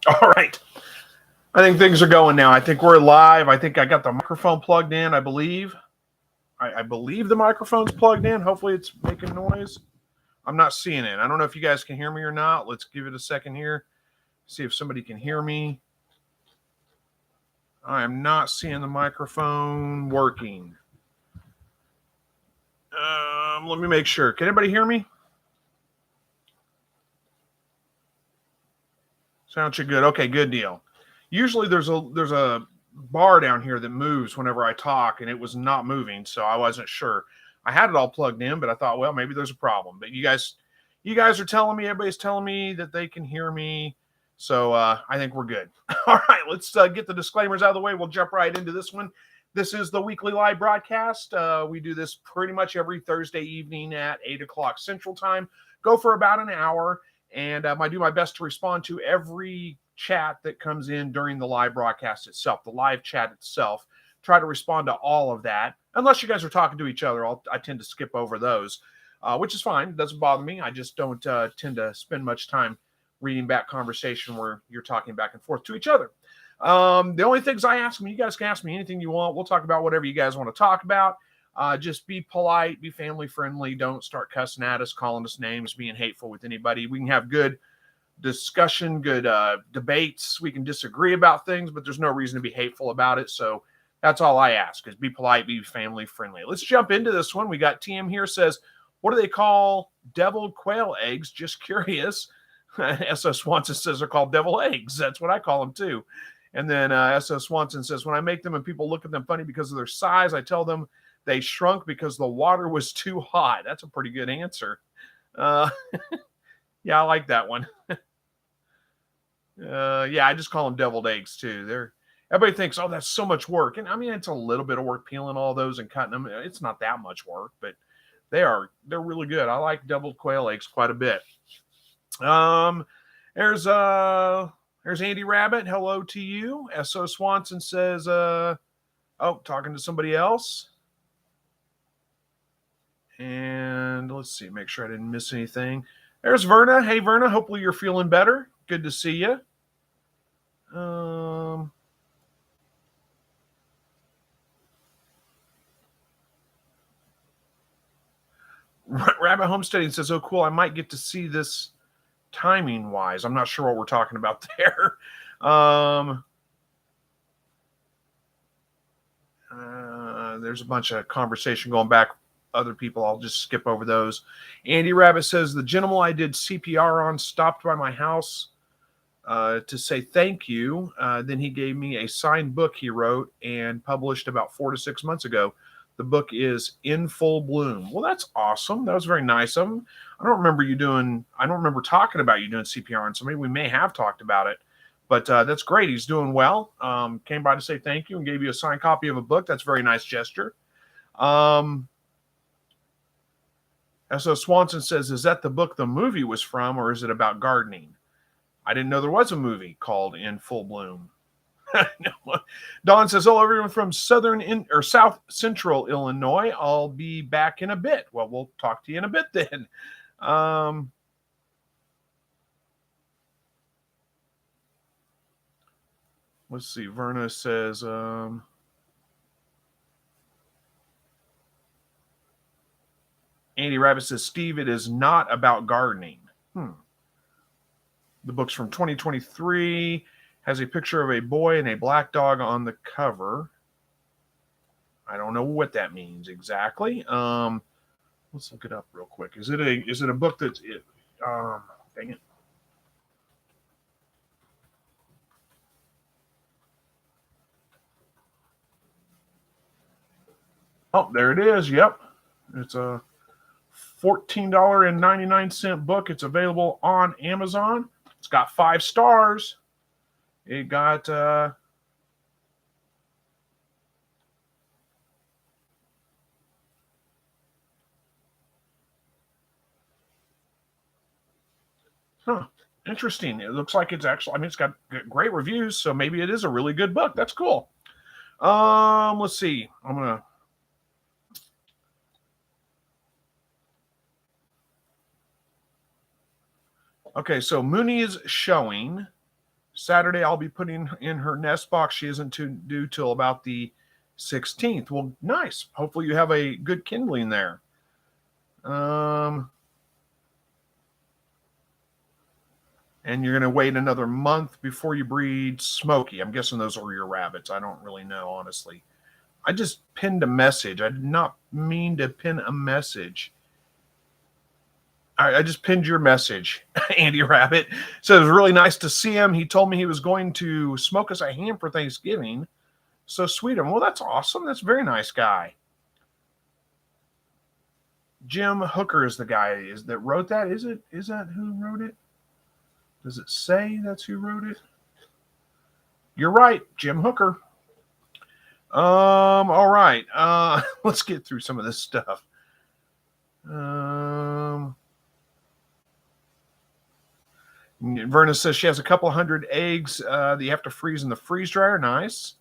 All right. I think things are going now. I think we're live. I think I got the microphone plugged in, I believe. I believe the microphone's plugged in. Hopefully it's making noise. I'm not seeing it. I don't know if you guys can hear me or not. Let's give it a second here. See if somebody can hear me. I am not seeing the microphone working. Let me make sure. Can anybody hear me? Sounds good. Okay, good deal. Usually there's a bar down here that moves whenever I talk, and it was not moving, so I wasn't sure. I had it all plugged in, but I thought, well, maybe there's a problem. But you guys are telling me, everybody's telling me that they can hear me, so I think we're good. All right, let's get the disclaimers out of the way. We'll jump right into this one. This is the weekly live broadcast. We do this pretty much every Thursday evening at 8 o'clock Central Time. Go for about an hour, and I do my best to respond to every chat that comes in during the live broadcast itself, the live chat itself. Try to respond to all of that. Unless you guys are talking to each other, I tend to skip over those, which is fine. It doesn't bother me. I just don't tend to spend much time reading back conversation where you're talking back and forth to each other. The only things I ask them, you guys can ask me anything you want. We'll talk about whatever you guys want to talk about. Just be polite, be family friendly. Don't start cussing at us, calling us names, being hateful with anybody. We can have good discussion, good debates. We can disagree about things, but there's no reason to be hateful about it. So that's all I ask is be polite, be family friendly. Let's jump into this one. We got TM here says, what do they call deviled quail eggs? Just curious. S.S. Swanson says they're called devil eggs. That's what I call them too. And then S.S. Swanson says, when I make them and people look at them funny because of their size, I tell them they shrunk because the water was too hot. That's a pretty good answer. Yeah, I like that one. Yeah, I just call them deviled eggs too. Everybody thinks, oh, that's so much work. And I mean, it's a little bit of work peeling all those and cutting them. It's not that much work, but they're really good. I like deviled quail eggs quite a bit. There's Andy Rabbit. Hello to you. S.O. Swanson says, talking to somebody else. And let's see, make sure I didn't miss anything. There's Verna. Hey, Verna. Hopefully you're feeling better. Good to see you. Rabbit Homesteading says, oh, cool. I might get to see this timing wise. I'm not sure what we're talking about there. There's a bunch of conversation going back. Other people, I'll just skip over those. Andy Rabbit says, the gentleman I did CPR on stopped by my house to say thank you. Then he gave me a signed book he wrote and published about 4 to 6 months ago. The book is In Full Bloom. Well, that's awesome. That was very nice of him. I don't remember talking about you doing CPR on somebody. We may have talked about it, but that's great. He's doing well. Came by to say thank you and gave you a signed copy of a book. That's a very nice gesture. S.O. Swanson says, is that the book the movie was from, or is it about gardening? I didn't know there was a movie called In Full Bloom. No. Don says, hello, everyone from South Central Illinois. I'll be back in a bit. Well, we'll talk to you in a bit then. Let's see. Verna says, Andy Rabbit says, Steve, it is not about gardening. The book's from 2023, has a picture of a boy and a black dog on the cover. I don't know what that means exactly. Let's look it up real quick. Is it a book that's dang it. Oh, there it is. Yep. It's a $14.99 book. It's available on Amazon. It's got 5 stars. It got interesting. It looks like it's actually, it's got great reviews, so maybe it is a really good book. That's cool. Let's see. Okay, so Mooney is showing Saturday, I'll be putting in her nest box. She isn't due till about the 16th. Well, nice. Hopefully you have a good kindling there. And you're going to wait another month before you breed Smoky. I'm guessing those are your rabbits. I don't really know, honestly. I just pinned a message. I did not mean to pin a message. I just pinned your message, Andy Rabbit. So it was really nice to see him. He told me he was going to smoke us a ham for Thanksgiving. So sweet of him. Well, that's awesome. That's a very nice guy. Jim Hooker is the guy that wrote that. Is that who wrote it? Does it say that's who wrote it? You're right, Jim Hooker. All right. Let's get through some of this stuff. Verna says she has a couple hundred eggs that you have to freeze in the freeze dryer. Nice.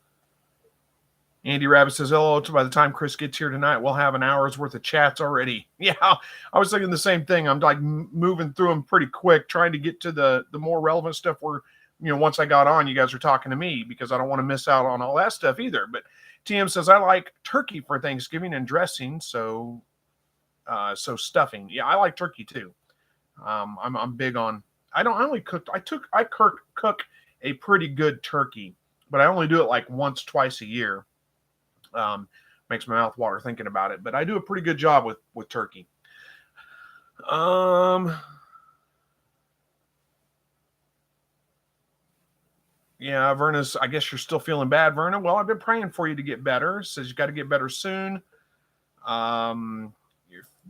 Andy Rabbit says, hello, by the time Chris gets here tonight, we'll have an hour's worth of chats already. Yeah, I was thinking the same thing. I'm like moving through them pretty quick, trying to get to the more relevant stuff where, once I got on, you guys are talking to me because I don't want to miss out on all that stuff either. But TM says, I like turkey for Thanksgiving and dressing, so stuffing. Yeah, I like turkey too. I'm big on, I cook a pretty good turkey, but I only do it like once, twice a year. Makes my mouth water thinking about it, but I do a pretty good job with turkey. Yeah, Verna's, I guess you're still feeling bad, Verna. Well, I've been praying for you to get better. Says you got to get better soon. You're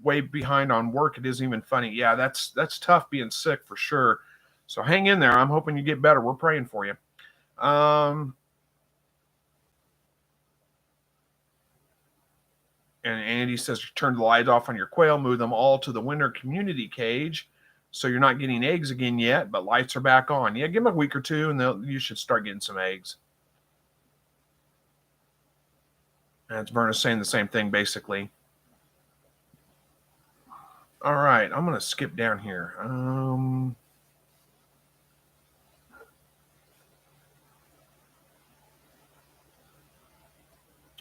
way behind on work. It isn't even funny. Yeah, that's tough being sick for sure. So hang in there. I'm hoping you get better. We're praying for you. And Andy says, turn the lights off on your quail, move them all to the winter community cage. So you're not getting eggs again yet, but lights are back on. Yeah, give them a week or two, and you should start getting some eggs. And Verna's saying the same thing, basically. All right, I'm going to skip down here.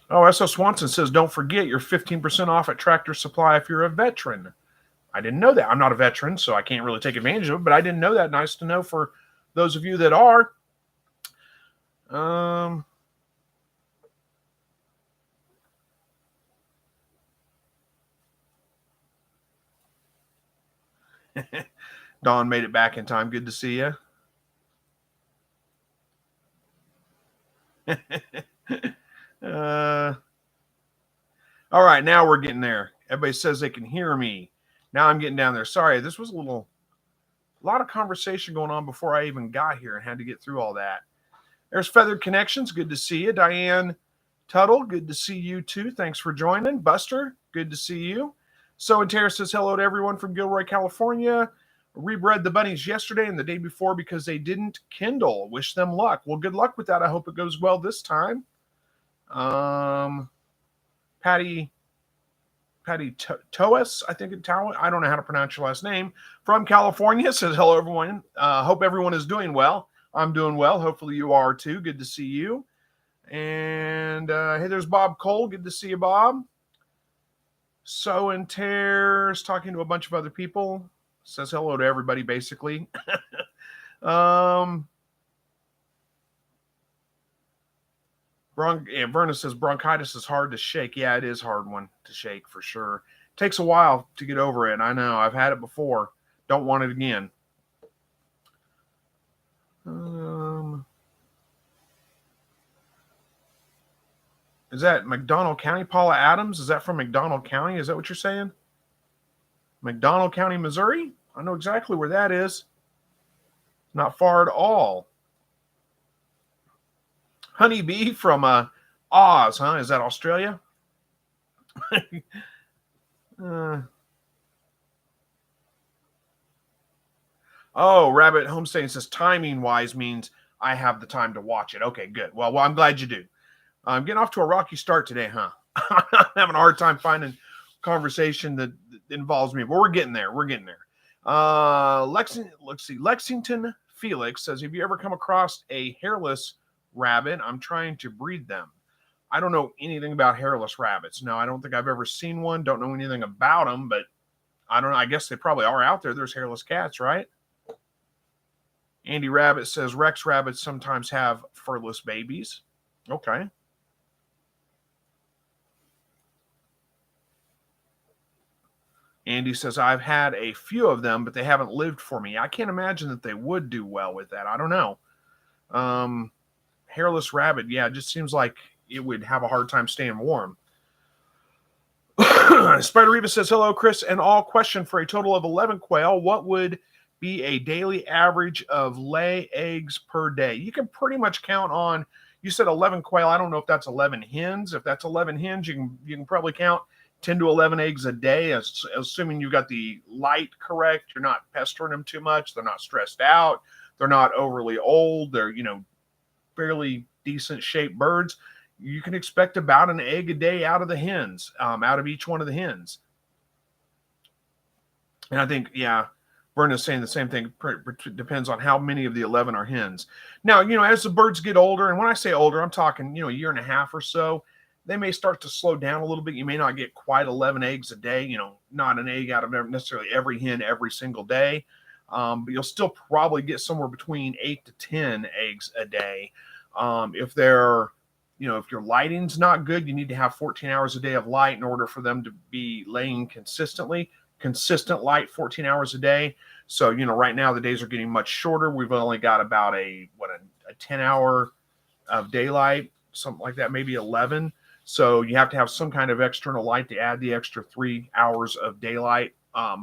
Oh, S.O. Swanson says, don't forget you're 15% off at Tractor Supply if you're a veteran. I didn't know that. I'm not a veteran, so I can't really take advantage of it, but I didn't know that. Nice to know for those of you that are. Dawn made it back in time. Good to see you. All right, now we're getting there. Everybody says they can hear me. Now I'm getting down there. Sorry, this was a lot of conversation going on before I even got here and had to get through all that. There's Feathered Connections. Good to see you. Diane Tuttle, good to see you too. Thanks for joining. Buster, good to see you. So and Tara says hello to everyone from Gilroy, California. Rebred the bunnies yesterday and the day before because they didn't kindle. Wish them luck. Well, good luck with that. I hope it goes well this time. Patty Toas, I think I don't know how to pronounce your last name, from California, says hello everyone. Hope everyone is doing well. I'm doing well. Hopefully you are too. Good to see you. And hey, there's Bob Cole. Good to see you, Bob. So and Tears talking to a bunch of other people. Says hello to everybody, basically. Verna says bronchitis is hard to shake. Yeah, it is a hard one to shake for sure. Takes a while to get over it. I know. I've had it before. Don't want it again. Is that McDonald County? Paula Adams? Is that from McDonald County? Is that what you're saying? McDonald County, Missouri? I know exactly where that is. Not far at all. Honeybee from Oz, huh? Is that Australia? Rabbit Homesteading says timing-wise means I have the time to watch it. Okay, good. Well, I'm glad you do. I'm getting off to a rocky start today, huh? I'm having a hard time finding conversation that involves me, but we're getting there. Lexington Felix says, have you ever come across a hairless rabbit? I'm trying to breed them. I don't know anything about hairless rabbits. No, I don't think I've ever seen one. Don't know anything about them, but I don't know. I guess they probably are out there. There's hairless cats, right? Andy Rabbit says Rex rabbits sometimes have furless babies. Okay. Andy says, I've had a few of them, but they haven't lived for me. I can't imagine that they would do well with that. I don't know. Hairless rabbit, yeah, it just seems like it would have a hard time staying warm. Spider Eva says, hello, Chris, and all. Question: for a total of 11 quail, what would be a daily average of lay eggs per day? You can pretty much count on, you said 11 quail. I don't know if that's 11 hens. If that's 11 hens, you can probably count 10 to 11 eggs a day, assuming you've got the light correct. You're not pestering them too much. They're not stressed out. They're not overly old. They're, fairly decent shaped birds. You can expect about an egg a day out of the hens, out of each one of the hens. And I think, yeah, Verna's saying the same thing. Depends on how many of the 11 are hens. Now, as the birds get older, and when I say older, I'm talking, a year and a half or so, they may start to slow down a little bit. You may not get quite 11 eggs a day, not an egg out of necessarily every hen every single day. But you'll still probably get somewhere between 8 to 10 eggs a day. If they're, if your lighting's not good, you need to have 14 hours a day of light in order for them to be laying consistently. Consistent light, 14 hours a day. So, right now the days are getting much shorter. We've only got about a 10 hour of daylight, something like that, maybe 11. So you have to have some kind of external light to add the extra 3 hours of daylight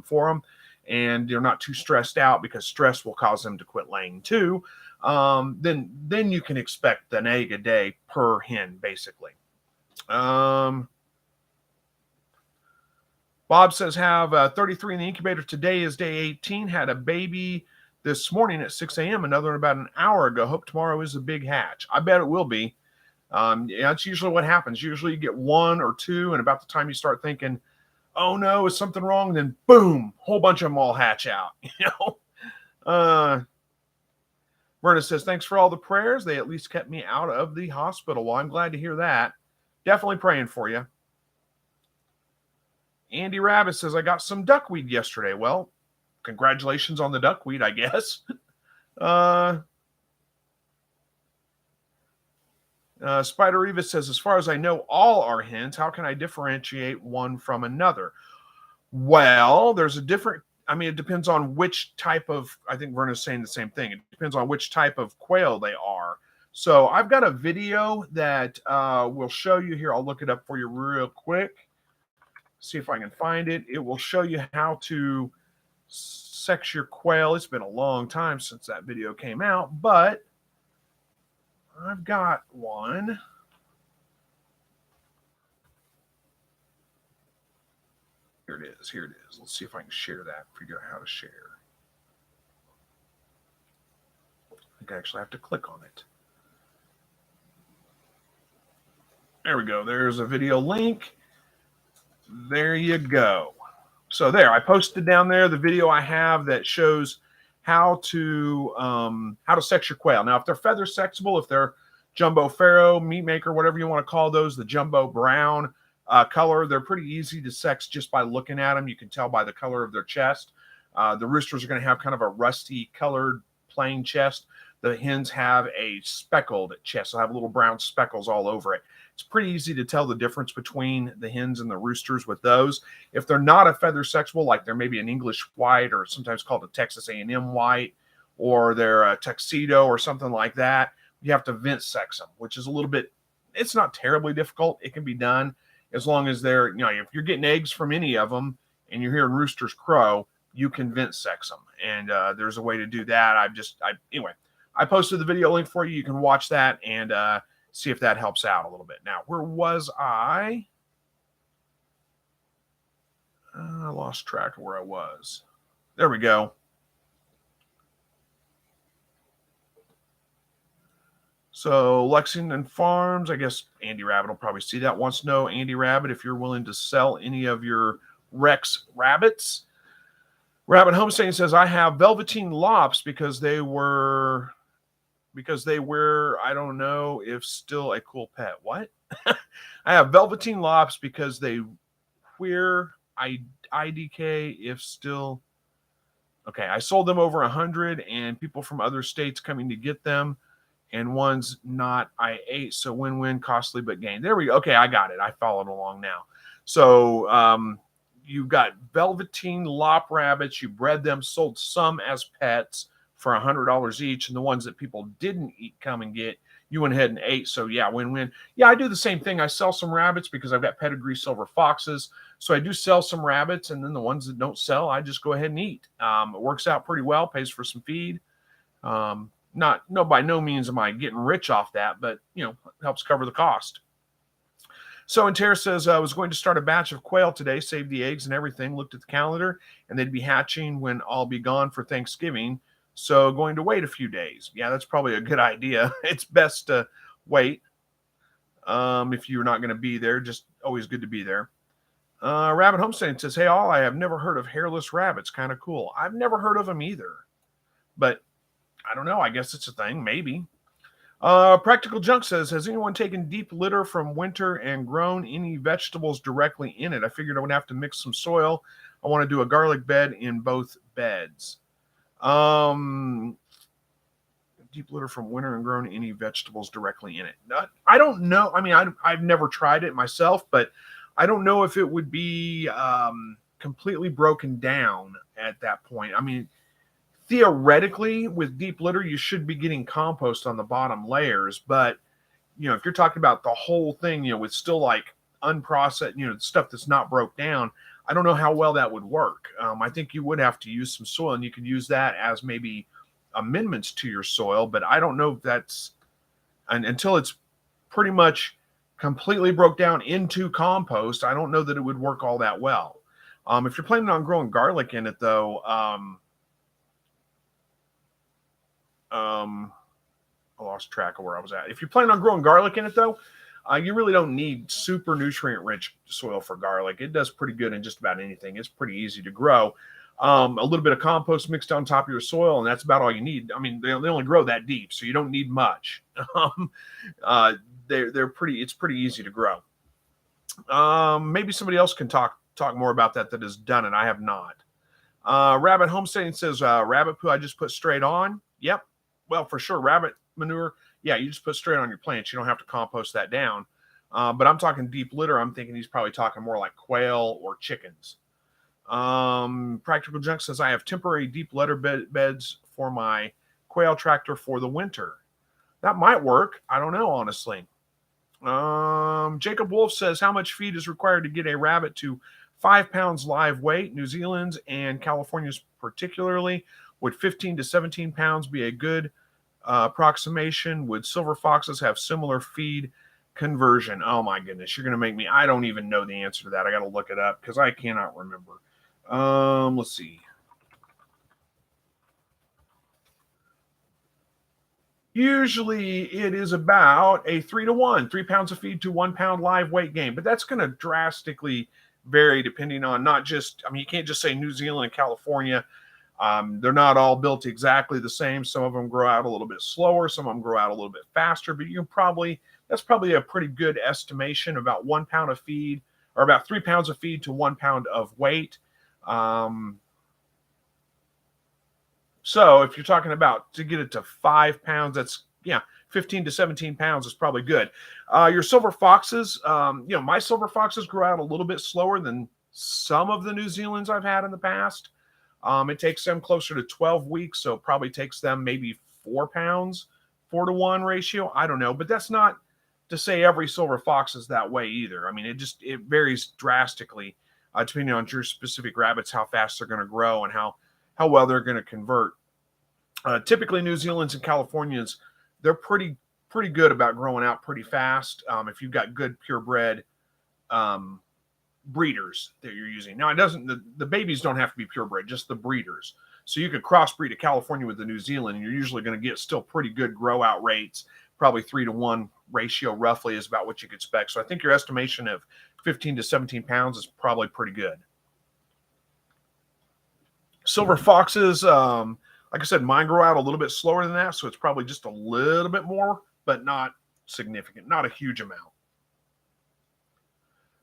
for them. And they're not too stressed out, because stress will cause them to quit laying too. Then you can expect an egg a day per hen, basically. Bob says, have 33 in the incubator. Today is day 18. Had a baby this morning at 6 a.m. Another about an hour ago. Hope tomorrow is a big hatch. I bet it will be. That's usually what happens. Usually you get one or two, and about the time you start thinking, oh no, is something wrong? Then boom, whole bunch of them all hatch out. Verna says, thanks for all the prayers. They at least kept me out of the hospital. Well, I'm glad to hear that. Definitely praying for you. Andy Rabbit says, I got some duckweed yesterday. Well, congratulations on the duckweed, I guess. Spider Eva says, as far as I know, all are hens. How can I differentiate one from another? Well, there's a different, it depends on which type of, I think Verna's saying the same thing. It depends on which type of quail they are. So I've got a video that will show you here. I'll look it up for you real quick. See if I can find it. It will show you how to sex your quail. It's been a long time since that video came out, but I've got one. Here it is. Here it is. Let's see if I can share that. Figure out how to share. I think I actually have to click on it. There we go. There's a video link. There you go. So there, I posted down there the video I have that shows how to sex your quail. Now, if they're feather sexable, if they're jumbo pharaoh, meat maker, whatever you want to call those, the jumbo brown color, they're pretty easy to sex just by looking at them. You can tell by the color of their chest. The roosters are going to have kind of a rusty colored plain chest. The hens have a speckled chest. They'll have little brown speckles all over it. It's pretty easy to tell the difference between the hens and the roosters with those. If they're not a feather sexable, like they're maybe an English white, or sometimes called a Texas A&M white, or they're a tuxedo or something like that, you have to vent sex them, which is a little bit, it's not terribly difficult. It can be done as long as they're, if you're getting eggs from any of them and you're hearing roosters crow, you can vent sex them. And there's a way to do that. Anyway, I posted the video link for you. You can watch that and see if that helps out a little bit. Now, where was I? I lost track of where I was. There we go. So Lexington Farms, I guess Andy Rabbit will probably see that. Wants to know, Andy Rabbit, if you're willing to sell any of your Rex rabbits. Rabbit Homesteading says, I have velveteen lops because they were, I don't know if still a cool pet. What? I have velveteen lops because they wear IDK if still. Okay, I sold them over 100 and people from other states coming to get them and ones not I ate. So win-win, costly but gain. There we go. Okay, I got it. I followed along now. So you've got velveteen lop rabbits. You bred them, sold some as pets for $100 each, and the ones that people didn't eat come and get, you went ahead and ate. So yeah, win-win. Yeah, I do the same thing. I sell some rabbits because I've got pedigree silver foxes. So I do sell some rabbits, and then the ones that don't sell, I just go ahead and eat. It works out pretty well, pays for some feed. By no means am I getting rich off that, but helps cover the cost. So, and Tara says, I was going to start a batch of quail today, save the eggs and everything, looked at the calendar, and they'd be hatching when I'll be gone for Thanksgiving. So going to wait a few days. Yeah, that's probably a good idea. It's best to wait if you're not going to be there. Just always good to be there. Rabbit Homesteading says, hey, all, I have never heard of hairless rabbits. Kind of cool. I've never heard of them either. But I don't know. I guess it's a thing. Maybe. Practical Junk says, has anyone taken deep litter from winter and grown any vegetables directly in it? I figured I would have to mix some soil. I want to do a garlic bed in both beds. Deep litter from winter and grown any vegetables directly in it. I don't know. I mean, I've never tried it myself, but I don't know if it would be completely broken down at that point. I mean, theoretically, with deep litter, you should be getting compost on the bottom layers. But, if you're talking about the whole thing, with still like unprocessed, stuff that's not broke down, I don't know how well that would work. I think you would have to use some soil, and you could use that as maybe amendments to your soil. But I don't know if that's until it's pretty much completely broke down into compost. I don't know that it would work all that well. If you're planning on growing garlic in it, though, I lost track of where I was at. If you're planning on growing garlic in it, though, you really don't need super nutrient-rich soil for garlic. It does pretty good in just about anything. It's pretty easy to grow. A little bit of compost mixed on top of your soil, and that's about all you need. I mean, they only grow that deep, so you don't need much. They're pretty. It's pretty easy to grow. Maybe somebody else can talk more about that has done it. I have not. Rabbit Homesteading says, rabbit poo I just put straight on. Yep. Well, for sure, rabbit manure. Yeah, you just put straight on your plants. You don't have to compost that down. But I'm talking deep litter. I'm thinking he's probably talking more like quail or chickens. Practical Junk says, I have temporary deep litter beds for my quail tractor for the winter. That might work. I don't know, honestly. Jacob Wolf says, how much feed is required to get a rabbit to 5 pounds live weight? New Zealand's and California's particularly. Would 15 to 17 pounds be a good approximation? Would silver foxes have similar feed conversion? Oh my goodness, you're going to make me. I don't even know the answer to that. I got to look it up because I cannot remember. Let's see. Usually it is about a 3-to-1, 3 pounds of feed to 1 pound live weight gain, but that's going to drastically vary depending on not just, I mean, you can't just say New Zealand and California. They're not all built exactly the same. Some of them grow out a little bit slower. Some of them grow out a little bit faster, but that's probably a pretty good estimation, about 1 pound of feed or about 3 pounds of feed to 1 pound of weight. So if you're talking about to get it to 5 pounds, that's 15 to 17 pounds is probably good. Your silver foxes, my silver foxes grow out a little bit slower than some of the New Zealands I've had in the past. It takes them closer to 12 weeks, so it probably takes them maybe 4 pounds, 4-to-1 ratio. I don't know, but that's not to say every silver fox is that way either. I mean, it varies drastically depending on your specific rabbits, how fast they're going to grow and how well they're going to convert. Typically, New Zealand's and Californians, they're pretty good about growing out pretty fast if you've got good purebred breeders that you're using. Now, the babies don't have to be purebred, just the breeders. So you could crossbreed a California with the New Zealand, and you're usually going to get still pretty good grow out rates. Probably 3-to-1 ratio roughly is about what you could expect. So I think your estimation of 15 to 17 pounds is probably pretty good. Silver foxes, like I said, mine grow out a little bit slower than that, so it's probably just a little bit more, but not significant, not a huge amount.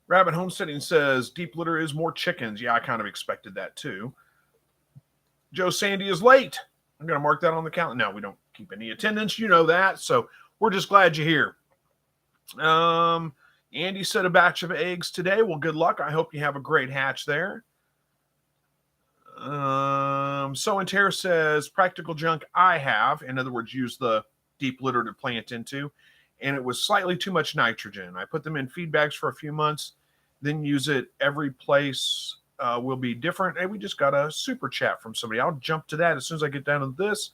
Rabbit Homesteading says deep litter is more chickens. Yeah, I kind of expected that too. Joe Sandy is late. I'm going to mark that on the calendar. No, we don't keep any attendance. You know that. So we're just glad you're here. Andy said a batch of eggs today. Well, good luck. I hope you have a great hatch there. So and Terra says practical junk I have. In other words, use the deep litter to plant into. And it was slightly too much nitrogen. I put them in feed bags for a few months, then use it every place will be different. Hey, we just got a super chat from somebody. I'll jump to that as soon as I get down to this.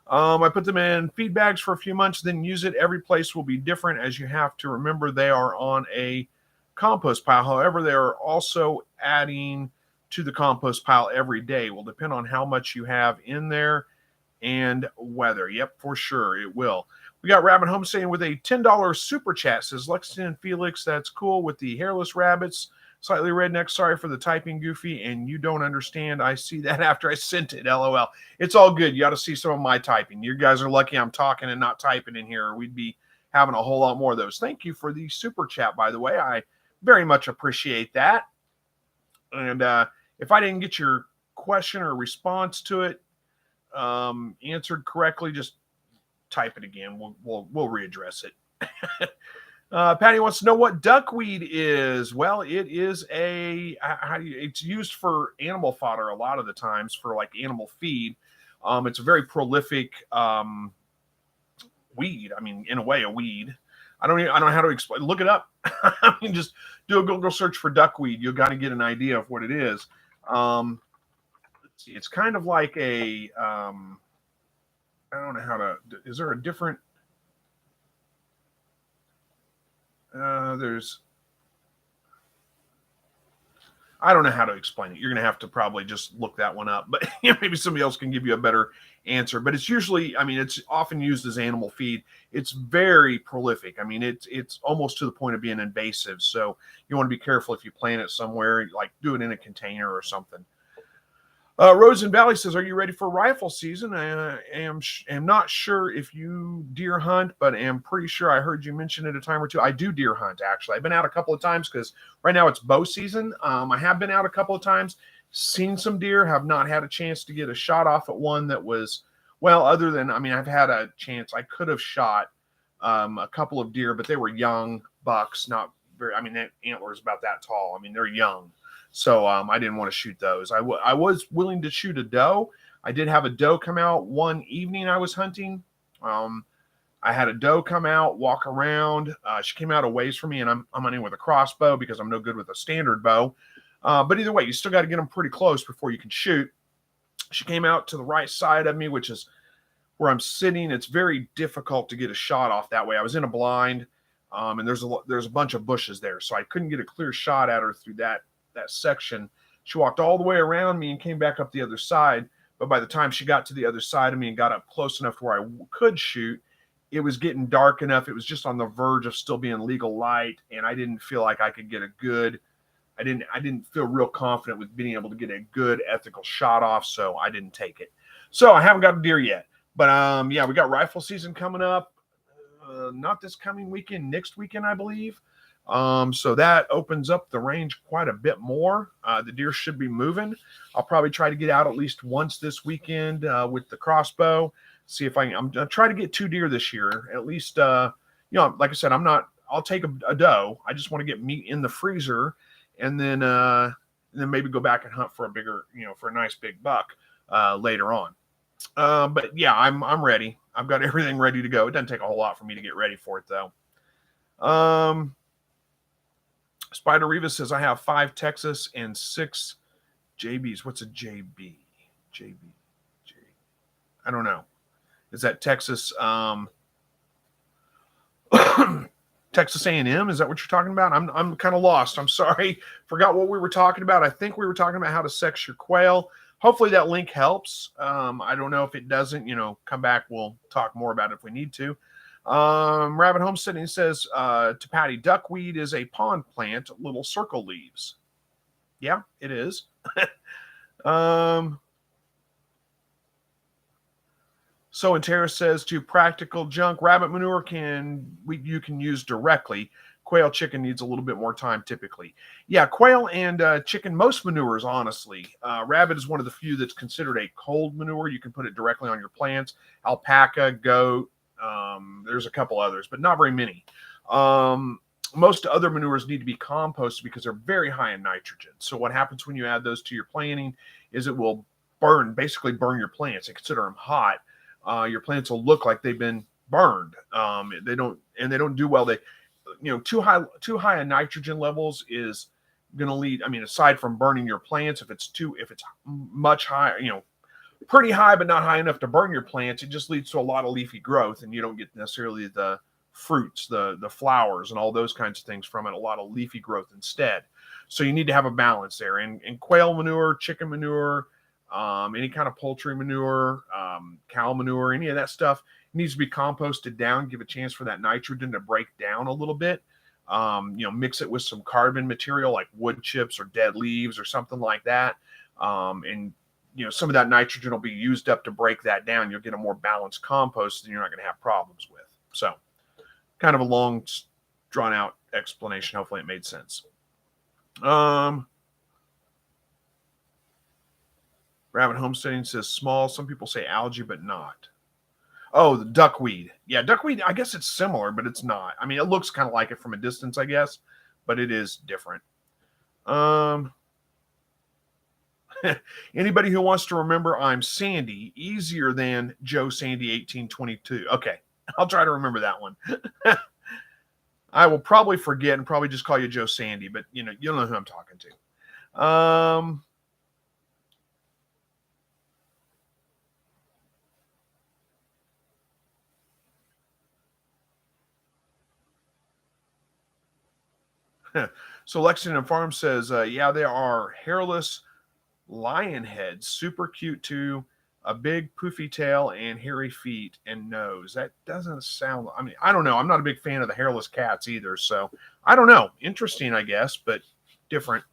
I put them in feed bags for a few months, then use it. Every place will be different, as you have to remember they are on a compost pile. However, they are also adding to the compost pile every day. Will depend on how much you have in there and weather. Yep, for sure it will. We got Rabbit Homesteading with a $10 super chat. Says Lexington Felix, that's cool with the hairless rabbits. Slightly redneck. Sorry for the typing goofy, and you don't understand. I see that after I sent it. LOL. It's all good. You got to see some of my typing. You guys are lucky I'm talking and not typing in here, or we'd be having a whole lot more of those. Thank you for the super chat, by the way. I very much appreciate that. And if I didn't get your question or response to it answered correctly, just type it again. We'll readdress it. Patty wants to know what duckweed is. Well, it is it's used for animal fodder a lot of the times for like animal feed. It's a very prolific weed. I mean, in a way, a weed. I don't know how to explain. Look it up. I mean, just do a Google search for duckweed. You'll got to get an idea of what it is. Let's see. It's kind of like a I don't know how to. Is there a different? There's. I don't know how to explain it. You're going to have to probably just look that one up, but maybe somebody else can give you a better answer. But it's usually, I mean, it's often used as animal feed. It's very prolific. I mean, it's almost to the point of being invasive. So you want to be careful if you plant it somewhere, like do it in a container or something. Rose and Valley says, are you ready for rifle season? I am not sure if you deer hunt, but am pretty sure I heard you mention it a time or two. I do deer hunt, actually. I've been out a couple of times because right now it's bow season. I have been out a couple of times, seen some deer, have not had a chance to get a shot off at one that was, well, other than, I mean, I've had a chance. I could have shot a couple of deer, but they were young bucks, not very, I mean, antlers about that tall. I mean, they're young. So I didn't want to shoot those. I was willing to shoot a doe. I did have a doe come out one evening I was hunting. I had a doe come out, walk around. She came out a ways from me, and I'm hunting with a crossbow because I'm no good with a standard bow. But either way, you still got to get them pretty close before you can shoot. She came out to the right side of me, which is where I'm sitting. It's very difficult to get a shot off that way. I was in a blind, and there's a bunch of bushes there, so I couldn't get a clear shot at her through that section. She walked all the way around me and came back up the other side. But by the time she got to the other side of me and got up close enough to where I could shoot, it was getting dark enough. It was just on the verge of still being legal light, and I didn't feel like I could get a good. I didn't feel real confident with being able to get a good ethical shot off, so I didn't take it. So I haven't got a deer yet, but yeah, we got rifle season coming up. Not this coming weekend, next weekend, I believe. So that opens up the range quite a bit more. The deer should be moving. I'll probably try to get out at least once this weekend with the crossbow. See if I'm going to try to get 2 deer this year. At least, like I said, I'll take a doe. I just want to get meat in the freezer and then maybe go back and hunt for a bigger, for a nice big buck later on. But yeah, I'm ready. I've got everything ready to go. It doesn't take a whole lot for me to get ready for it though. Spider Reva says, I have 5 Texas and 6 JBs. What's a JB? I don't know. Is that Texas? Texas A&M? Is that what you're talking about? I'm kind of lost. I'm sorry. Forgot what we were talking about. I think we were talking about how to sex your quail. Hopefully that link helps. I don't know if it doesn't. Come back. We'll talk more about it if we need to. Rabbit Homesteading says to Patty, duckweed is a pond plant, little circle leaves. Yeah, it is. So and Tara says to practical junk, rabbit manure you can use directly. Quail chicken needs a little bit more time typically. Yeah, quail and chicken, most manures, honestly. Rabbit is one of the few that's considered a cold manure. You can put it directly on your plants. Alpaca, goat, there's a couple others, but not very many. Most other manures need to be composted because they're very high in nitrogen. So what happens when you add those to your planting is it will basically burn your plants. They consider them hot. Your plants will look like they've been burned. They don't do well. Too high in nitrogen levels is going to lead. I mean, aside from burning your plants, if it's much higher, pretty high but not high enough to burn your plants, it just leads to a lot of leafy growth, and you don't get necessarily the fruits, the flowers, and all those kinds of things from it. A lot of leafy growth instead. So you need to have a balance there. And quail manure, chicken manure, any kind of poultry manure, cow manure, any of that stuff needs to be composted down, give a chance for that nitrogen to break down a little bit. Mix it with some carbon material like wood chips or dead leaves or something like that. And some of that nitrogen will be used up to break that down. You'll get a more balanced compost and you're not going to have problems with. So kind of a long, drawn out explanation. Hopefully it made sense. Rabbit homesteading says small. Some people say algae, but not. Oh, the duckweed. Yeah, duckweed, I guess it's similar, but it's not. I mean, it looks kind of like it from a distance, I guess, but it is different. Anybody who wants to remember I'm Sandy, easier than Joe Sandy 1822. Okay, I'll try to remember that one. I will probably forget and probably just call you Joe Sandy, but you'll know who I'm talking to. So Lexington Farm says, yeah, there are hairless lion heads, super cute too, a big poofy tail and hairy feet and nose. That doesn't sound, I mean, I don't know. I'm not a big fan of the hairless cats either. So I don't know. Interesting, I guess, but different.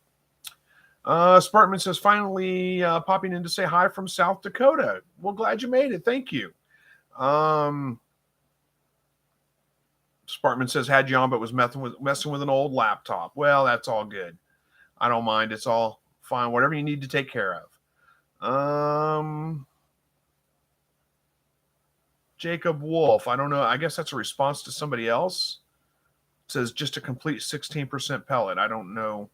Spartman says, finally popping in to say hi from South Dakota. Well, glad you made it. Thank you. Spartman says, had you on, but was messing with an old laptop. Well, that's all good. I don't mind. It's all fine. Whatever you need to take care of. Jacob Wolf. I don't know. I guess that's a response to somebody else. It says just a complete 16% pellet. I don't know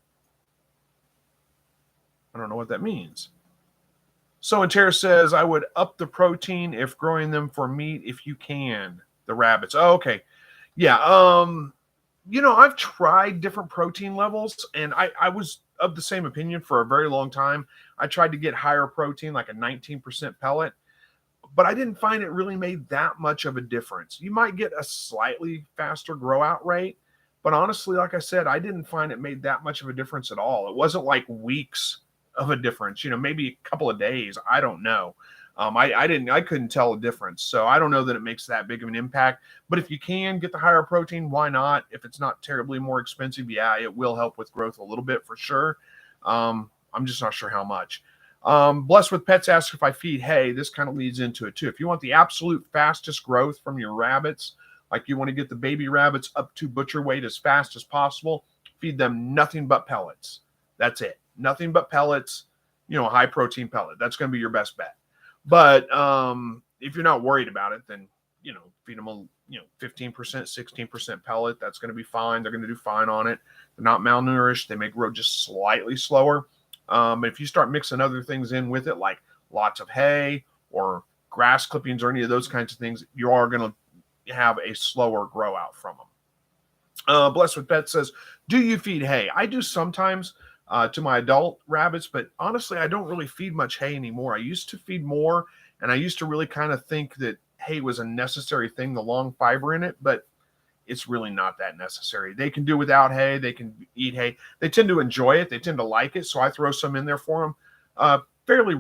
what that means. So Tara says, I would up the protein if growing them for meat if you can. The rabbits. Oh, okay. Yeah. I've tried different protein levels, and I was of the same opinion for a very long time. I tried to get higher protein, like a 19% pellet, but I didn't find it really made that much of a difference. You might get a slightly faster grow out rate, but honestly, like I said, I didn't find it made that much of a difference at all. It wasn't like weeks of a difference, maybe a couple of days. I don't know. I couldn't tell a difference. So I don't know that it makes that big of an impact, but if you can get the higher protein, why not? If it's not terribly more expensive, yeah, it will help with growth a little bit for sure. I'm just not sure how much. Blessed with Pets asks if I feed hay. This kind of leads into it too. If you want the absolute fastest growth from your rabbits, like you want to get the baby rabbits up to butcher weight as fast as possible, feed them nothing but pellets. That's it. Nothing but pellets, high protein pellet. That's going to be your best bet. But if you're not worried about it, then, feed them a 15%, 16% pellet. That's going to be fine. They're going to do fine on it. They're not malnourished. They may grow just slightly slower. But if you start mixing other things in with it, like lots of hay or grass clippings or any of those kinds of things, you are going to have a slower grow out from them. Blessed with Pets says, do you feed hay? I do sometimes. To my adult rabbits, but honestly, I don't really feed much hay anymore. I used to feed more, and I used to really kind of think that hay was a necessary thing, the long fiber in it, but it's really not that necessary. They can do without hay. They can eat hay. They tend to enjoy it. They tend to like it, so I throw some in there for them. Fairly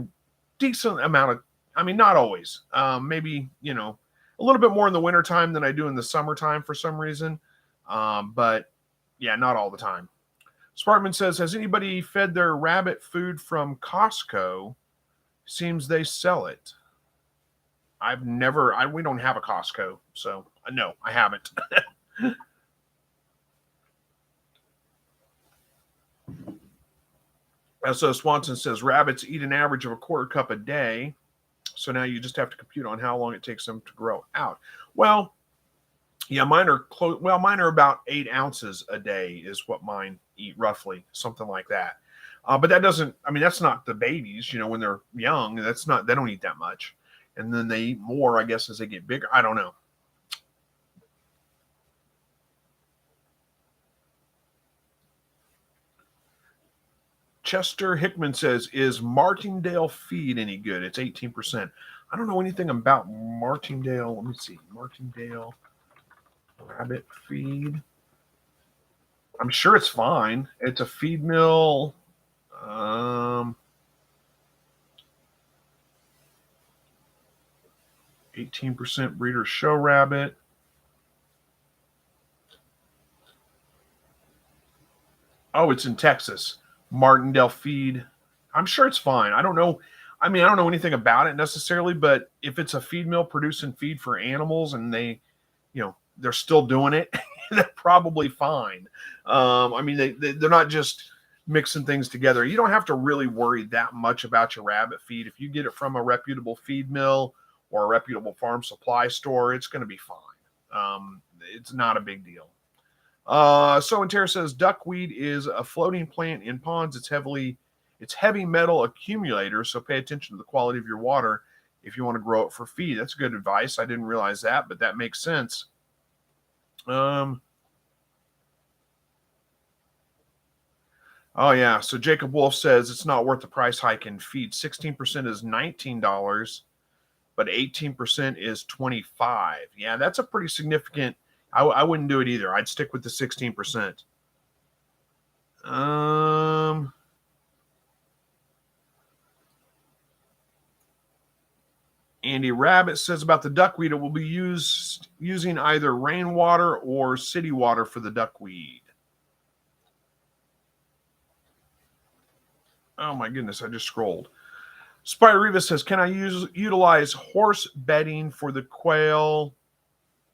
decent amount of, I mean, not always. Maybe, a little bit more in the wintertime than I do in the summertime for some reason. But yeah, not all the time. Spartman says, has anybody fed their rabbit food from Costco? Seems they sell it. I've never, we don't have a Costco, so no, I haven't. So Swanson says rabbits eat an average of a quarter cup a day. So now you just have to compute on how long it takes them to grow out. Well, yeah, mine are about 8 ounces a day is what mine eat, roughly, something like that. But that doesn't, I mean, that's not the babies, when they're young, they don't eat that much. And then they eat more, I guess, as they get bigger. I don't know. Chester Hickman says, is Martindale feed any good? It's 18%. I don't know anything about Martindale. Let me see. Martindale rabbit feed. I'm sure it's fine. It's a feed mill. 18% breeder show rabbit. Oh, it's in Texas. Martindale feed. I'm sure it's fine. I don't know. I mean, I don't know anything about it necessarily, but if it's a feed mill producing feed for animals and they're still doing it, they're probably fine. I mean, they're not just mixing things together. You don't have to really worry that much about your rabbit feed. If you get it from a reputable feed mill or a reputable farm supply store, it's going to be fine. It's not a big deal. So Tara says duckweed is a floating plant in ponds. It's heavy metal accumulator, so pay attention to the quality of your water if you want to grow it for feed. That's good advice. I didn't realize that, but that makes sense. Oh yeah. So Jacob Wolf says it's not worth the price hike in feed. 16% is $19, but 18% is $25. Yeah, that's a pretty significant. I wouldn't do it either. I'd stick with the 16%. Andy Rabbit says about the duckweed, it will be using either rainwater or city water for the duckweed. Oh my goodness, I just scrolled. Spy Riva says, can I utilize horse bedding for the quail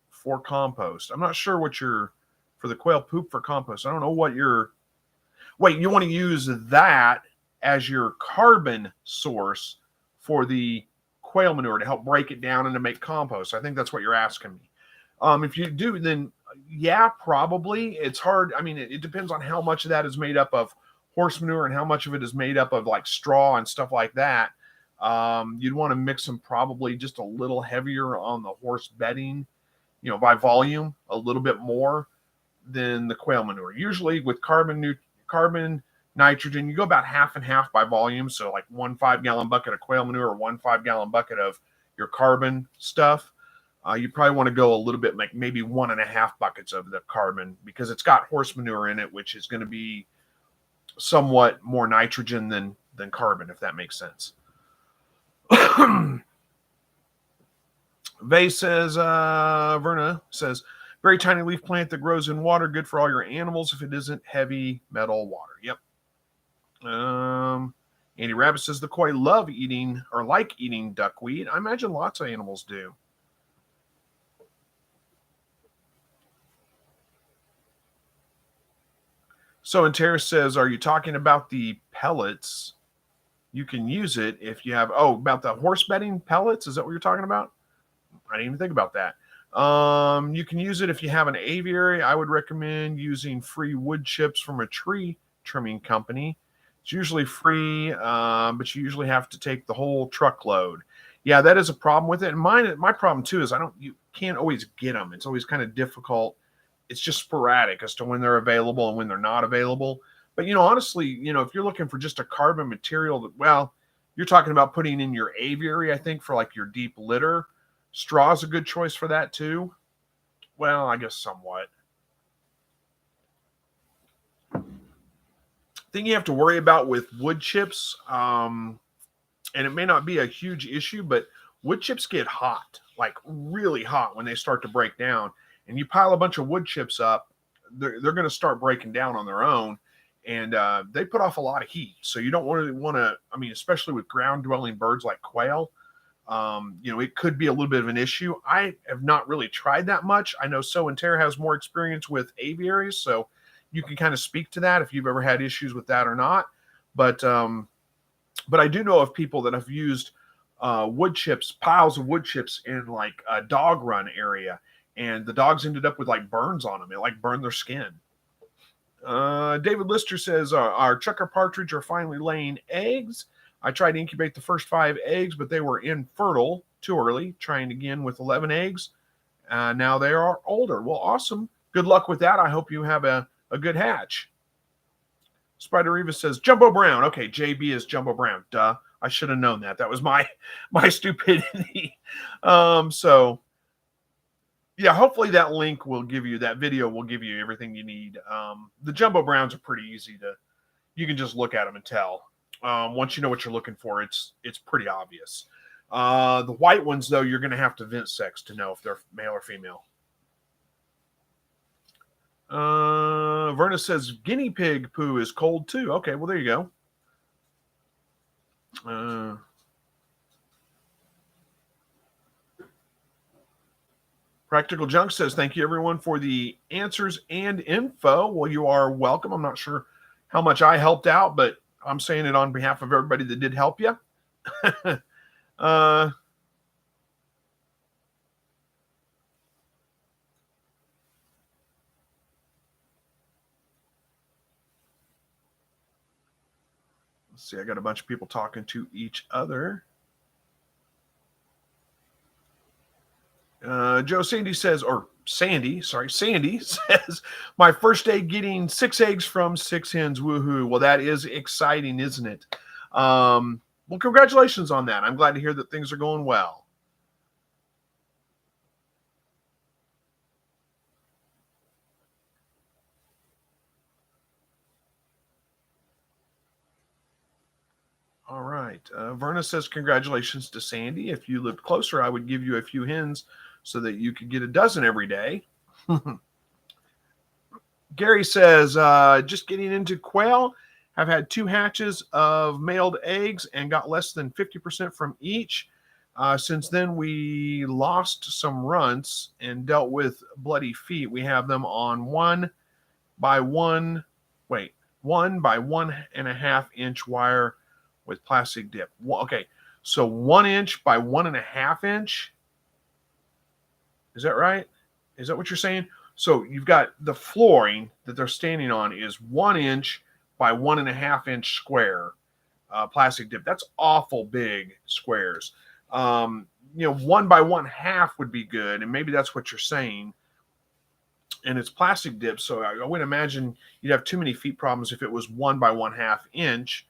for compost? I'm not sure what for the quail poop for compost. I don't know what wait, you want to use that as your carbon source for the quail manure to help break it down and to make compost. I think that's what you're asking me. If you do, then yeah, probably. It's hard. I mean, it depends on how much of that is made up of horse manure and how much of it is made up of like straw and stuff like that. You'd want to mix them probably just a little heavier on the horse bedding, by volume, a little bit more than the quail manure. Usually with carbon, nitrogen, you go about half and half by volume. So like 1 5-gallon bucket of quail manure or 1 5-gallon bucket of your carbon stuff. You probably want to go a little bit, like maybe 1.5 buckets of the carbon, because it's got horse manure in it, which is going to be somewhat more nitrogen than carbon, if that makes sense. Verna says, very tiny leaf plant that grows in water, good for all your animals if it isn't heavy metal water. Yep. Andy Rabbit says the koi like eating duckweed. I imagine lots of animals do. So Terrace says, are you talking about the pellets? You can use it if you have, about the horse bedding pellets. Is that what you're talking about? I didn't even think about that. You can use it if you have an aviary. I would recommend using free wood chips from a tree trimming company. It's usually free, but you usually have to take the whole truckload. Yeah, that is a problem with it. And my problem too is you can't always get them. It's always kind of difficult. It's just sporadic as to when they're available and when they're not available. But honestly, if you're looking for just a carbon material, you're talking about putting in your aviary, I think, for like your deep litter. Straw is a good choice for that too. Well, I guess somewhat. Thing you have to worry about with wood chips, and it may not be a huge issue, but wood chips get hot, like really hot when they start to break down. And you pile a bunch of wood chips up, they're going to start breaking down on their own, and they put off a lot of heat. So you don't want to, especially with ground dwelling birds like quail, It could be a little bit of an issue. I have not really tried that much. I know So and Tear has more experience with aviaries, so you can kind of speak to that if you've ever had issues with that or not. But I do know of people that have used wood chips, piles of wood chips in like a dog run area, and the dogs ended up with like burns on them. It like burned their skin. David Lister says our checker partridge are finally laying eggs. I tried to incubate the first 5 eggs, but they were infertile too early. Trying again with 11 eggs. Now they are older. Well, awesome. Good luck with that. I hope you have a good hatch. Spider Reva says Jumbo Brown. Okay, JB is Jumbo Brown. Duh. I should have known that. That was my stupidity. So yeah, hopefully that link will give you, that video will give you everything you need. The Jumbo Browns are pretty easy you can just look at them and tell. Once you know what you're looking for, it's pretty obvious. The white ones, though, you're going to have to vent sex to know if they're male or female. Verna says guinea pig poo is cold too. Okay, well, there you go. Practical Junk says, thank you, everyone, for the answers and info. Well, you are welcome. I'm not sure how much I helped out, but I'm saying it on behalf of everybody that did help you. Let's see, I got a bunch of people talking to each other. Sandy says, my first day getting 6 eggs from 6 hens. Woohoo. Well, that is exciting, isn't it? Well, congratulations on that. I'm glad to hear that things are going well. All right. Verna says, congratulations to Sandy. If you lived closer, I would give you a few hens so that you could get a dozen every day. Gary says, just getting into quail. I've had 2 hatches of mailed eggs and got less than 50% from each. Since then, we lost some runts and dealt with bloody feet. We have them on 1 by 1.5 inch wire with plastic dip. Okay, so 1 inch by 1.5 inch. Is that right? Is that what you're saying? So you've got the flooring that they're standing on is 1 inch by 1.5 inch square plastic dip. That's awful big squares. 1 by 1/2 would be good, and maybe that's what you're saying. And it's plastic dip, so I would imagine you'd have too many feet problems if it was 1 by 1/2 inch.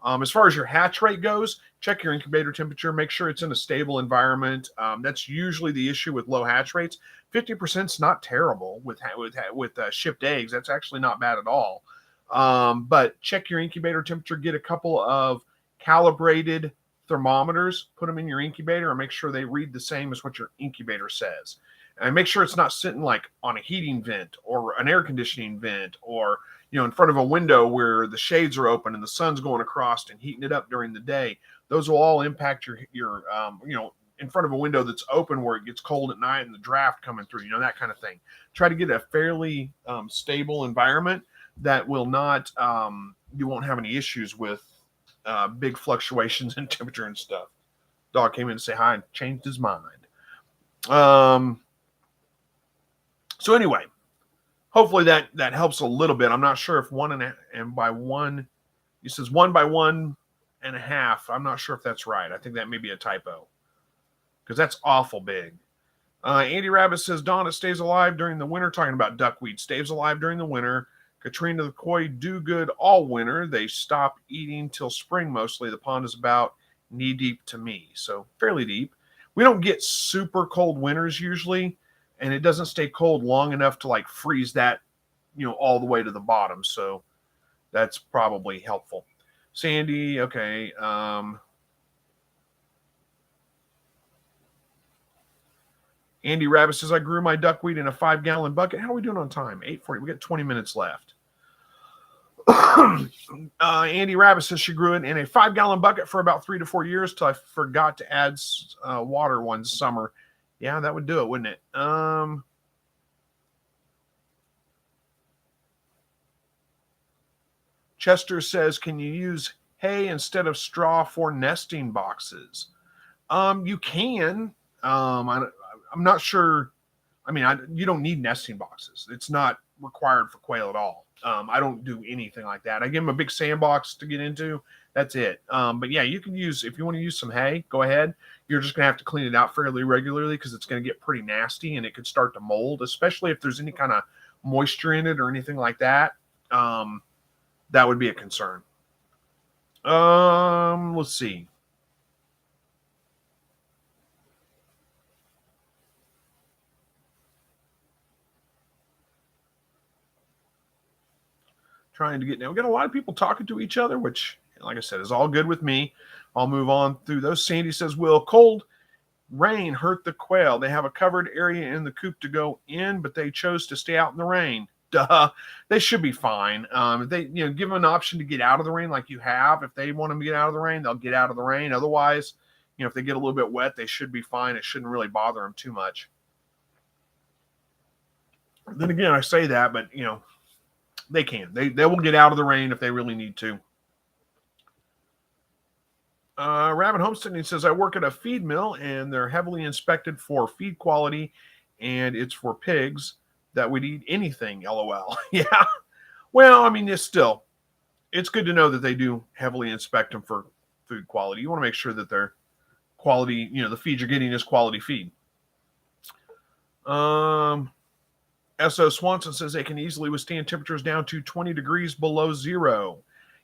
As far as your hatch rate goes, check your incubator temperature. Make sure it's in a stable environment. That's usually the issue with low hatch rates. 50% is not terrible with shipped eggs. That's actually not bad at all. But check your incubator temperature. Get a couple of calibrated thermometers. Put them in your incubator and make sure they read the same as what your incubator says. And make sure it's not sitting like on a heating vent or an air conditioning vent or in front of a window where the shades are open and the sun's going across and heating it up during the day. Those will all impact your in front of a window that's open where it gets cold at night and the draft coming through, that kind of thing. Try to get a fairly stable environment that will not, you won't have any issues with big fluctuations in temperature and stuff. Dog came in to say hi and changed his mind. So anyway, hopefully that helps a little bit. I'm not sure if 1.5 by 1, he says 1 by 1.5. I'm not sure if that's right. I think that may be a typo because that's awful big. Andy Rabbit says, Dawn, it stays alive during the winter. Talking about duckweed, stays alive during the winter. Katrina the koi do good all winter. They stop eating till spring mostly. The pond is about knee deep to me, so fairly deep. We don't get super cold winters usually, and it doesn't stay cold long enough to like freeze that, all the way to the bottom. So that's probably helpful. Sandy, okay. Andy Rabbit says, I grew my duckweed in a 5-gallon bucket. How are we doing on time? 8:40. We got 20 minutes left. Andy Rabbit says she grew it in a 5-gallon bucket for about 3 to 4 years till I forgot to add water one summer. Yeah, that would do it, wouldn't it? Chester says, can you use hay instead of straw for nesting boxes? You can. I'm not sure. I mean, you don't need nesting boxes. It's not required for quail at all. I don't do anything like that. I give them a big sandbox to get into. That's it. But yeah, you can use, if you want to use some hay, go ahead. You're just going to have to clean it out fairly regularly because it's going to get pretty nasty and it could start to mold, especially if there's any kind of moisture in it or anything like that. That would be a concern. Let's see. Trying to get now. We got a lot of people talking to each other, which, like I said, is all good with me. I'll move on through those. Sandy says, will cold rain hurt the quail? They have a covered area in the coop to go in, but they chose to stay out in the rain. Duh. They should be fine. They, give them an option to get out of the rain like you have. If they want them to get out of the rain, they'll get out of the rain. Otherwise, if they get a little bit wet, they should be fine. It shouldn't really bother them too much. Then again, I say that, but they can. They will get out of the rain if they really need to. Rabbit Homesteading says, I work at a feed mill and they're heavily inspected for feed quality and it's for pigs that would eat anything, LOL. Yeah. Well, I mean, it's good to know that they do heavily inspect them for food quality. You want to make sure that they're quality, the feed you're getting is quality feed. S.O. Swanson says they can easily withstand temperatures down to 20 degrees below zero.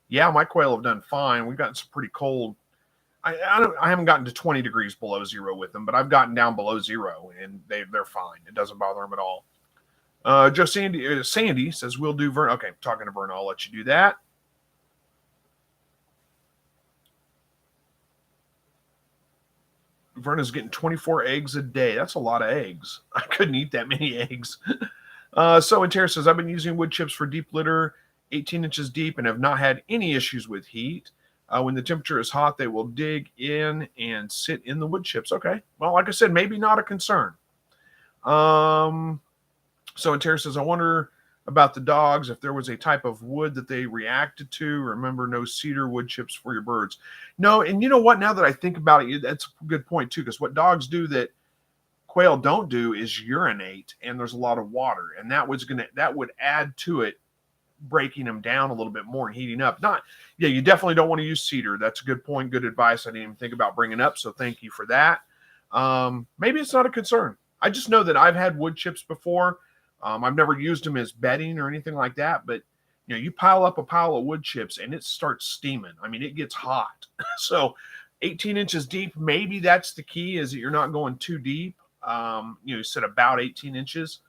Yeah, my quail have done fine. We've gotten some pretty cold. I haven't gotten to 20 degrees below zero with them, but I've gotten down below zero, and they're fine. It doesn't bother them at all. Sandy says, we'll do Vern. Okay, talking to Vern, I'll let you do that. Verna's getting 24 eggs a day. That's a lot of eggs. I couldn't eat that many eggs. So and Tara says, I've been using wood chips for deep litter, 18 inches deep, and have not had any issues with heat. When the temperature is hot, they will dig in and sit in the wood chips. Okay. Well, like I said, maybe not a concern. So and Tara says, I wonder about the dogs, if there was a type of wood that they reacted to. Remember, no cedar wood chips for your birds. No, and you know what? Now that I think about it, that's a good point too, because what dogs do that quail don't do is urinate, and there's a lot of water, and that would add to it, breaking them down a little bit more and heating up. You definitely don't want to use cedar. That's a good point, good advice. I didn't even think about bringing up, so thank you for that. Maybe it's not a concern. I just know that I've had wood chips before. I've never used them as bedding or anything like that, but you pile up a pile of wood chips and it starts steaming. I mean, it gets hot. So 18 inches deep, maybe that's the key, is that you're not going too deep. You said about 18 inches.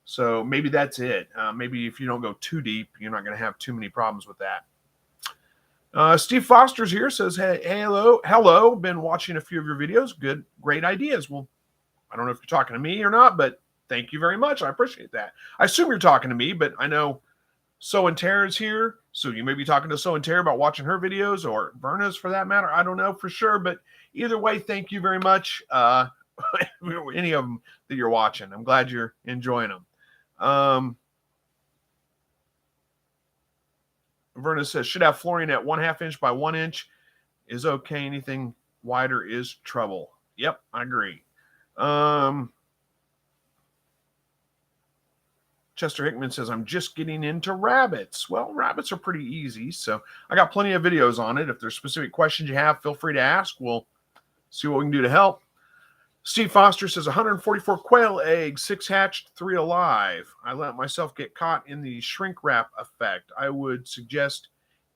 So maybe that's it. Maybe if you don't go too deep, you're not going to have too many problems with that. Steve Foster's here, says, hey, hello. Been watching a few of your videos. Great ideas. Well, I don't know if you're talking to me or not, but thank you very much. I appreciate that. I assume you're talking to me, but I know So and Tara's here. So you may be talking to So and Tara about watching her videos, or Verna's for that matter. I don't know for sure, but either way, thank you very much. Any of them that you're watching, I'm glad you're enjoying them. Verna says, should have flooring at 1/2 inch by 1 inch is okay. Anything wider is trouble. Yep, I agree. Chester Hickman says, I'm just getting into rabbits. Well, rabbits are pretty easy, so I got plenty of videos on it. If there's specific questions you have, feel free to ask. We'll see what we can do to help. Steve Foster says, 144 quail eggs, 6 hatched, 3 alive. I let myself get caught in the shrink wrap effect. I would suggest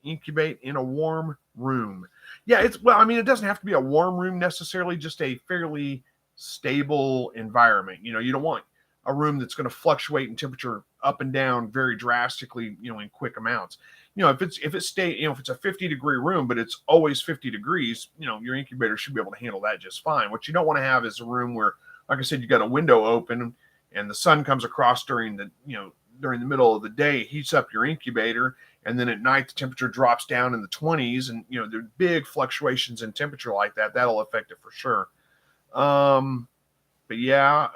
incubate in a warm room. Yeah, it doesn't have to be a warm room necessarily, just a fairly stable environment. You don't want a room that's going to fluctuate in temperature up and down very drastically, in quick amounts. If it's a 50-degree room, but it's always 50 degrees, your incubator should be able to handle that just fine. What you don't want to have is a room where, like I said, you got a window open and the sun comes across during the middle of the day, heats up your incubator, and then at night the temperature drops down in the 20s, and there are big fluctuations in temperature like that. That'll affect it for sure. But yeah,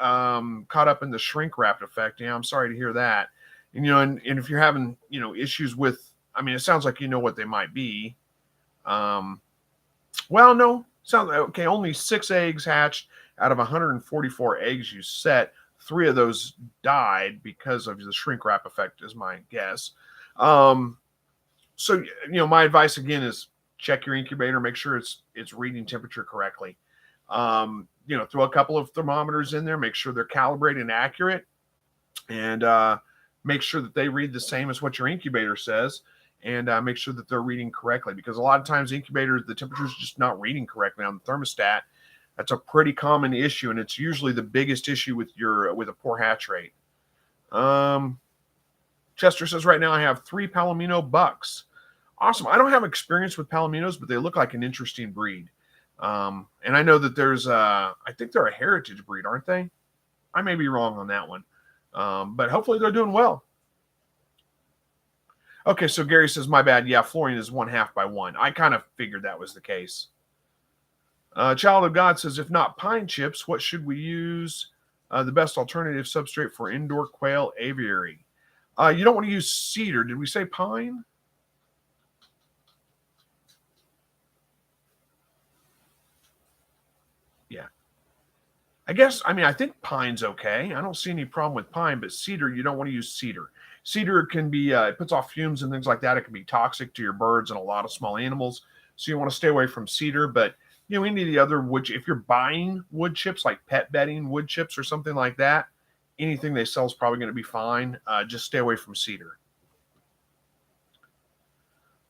caught up in the shrink wrap effect. Yeah, I'm sorry to hear that. And if you're having issues with, it sounds like what they might be. Well, no, sounds okay. Only 6 eggs hatched out of 144 eggs you set. 3 of those died because of the shrink wrap effect, is my guess. So my advice again is check your incubator, make sure it's reading temperature correctly. Throw a couple of thermometers in there, make sure they're calibrated and accurate, and make sure that they read the same as what your incubator says, and make sure that they're reading correctly, because a lot of times incubators, the temperature is just not reading correctly on the thermostat. That's a pretty common issue, and it's usually the biggest issue with a poor hatch rate. Chester says, right now I have 3 Palomino bucks. Awesome. I don't have experience with Palominos, but they look like an interesting breed. And I know that there's I think they're a heritage breed, aren't they? I may be wrong on that one. But hopefully they're doing well. Okay, so Gary says, my bad. Yeah, fluorine is 1/2 by 1. I kind of figured that was the case. Child of God says, if not pine chips, what should we use? The best alternative substrate for indoor quail aviary. You don't want to use cedar. Did we say pine? Yeah. I guess, I think pine's okay. I don't see any problem with pine, but cedar, you don't want to use cedar. Cedar can be, it puts off fumes and things like that. It can be toxic to your birds and a lot of small animals. So you want to stay away from cedar. But, any of the other wood, if you're buying wood chips, like pet bedding wood chips or something like that, anything they sell is probably going to be fine. Just stay away from cedar.